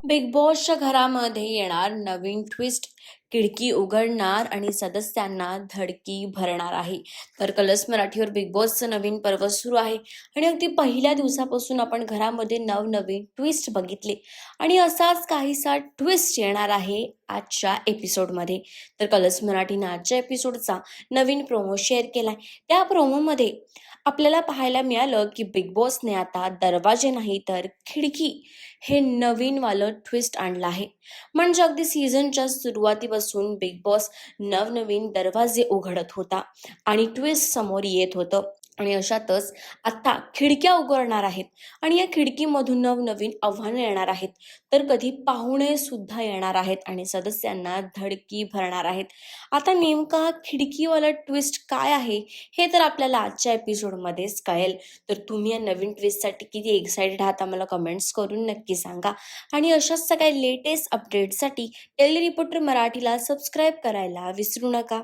Big बॉसच्या घरामध्ये येणार नवीन ट्विस्ट, खिडकी उघडणार आणि सदस्यांना धडकी भरणार आहे. तर कलर्स मराठीवर बिग बॉसचं नवीन पर्व सुरू आहे आणि अगदी पहिल्या दिवसापासून आपण घरामध्ये नवनवीन ट्विस्ट बघितले आणि असाच काहीसा ट्विस्ट येणार आहे आजच्या एपिसोडमध्ये. तर कलर्स मराठीने आजच्या एपिसोडचा नवीन प्रोमो शेअर केलाय. त्या प्रोमोमध्ये आपल्याला पाहायला मिळालं की बिग बॉसने आता दरवाजे नाही तर खिडकी हे नवीन वालं ट्विस्ट आणलं आहे. म्हणजे अगदी सीझनच्या सुरुवातीपासून बिग बॉस नवनवीन दरवाजे उघडत होता आणि ट्विस्ट समोर येत होतं. आणि अशातच आता खिडक्या उघडणार आहेत आणि या खिडकीमधून नवनवीन आव्हानं येणार आहेत. तर कधी पाहुणे सुद्धा येणार आहेत आणि सदस्यांना धडकी भरणार आहेत. आता नेमका खिडकीवाला ट्विस्ट काय आहे हे तर आपल्याला आजच्या एपिसोडमध्येच कळेल. तर तुम्ही या नवीन ट्विस्टसाठी किती एक्साइटेड आहात आम्हाला कमेंट्स करून नक्की सांगा. आणि अशाच सगळ्या लेटेस्ट अपडेट्ससाठी डेली रिपोर्टर मराठीला सबस्क्राईब करायला विसरू नका.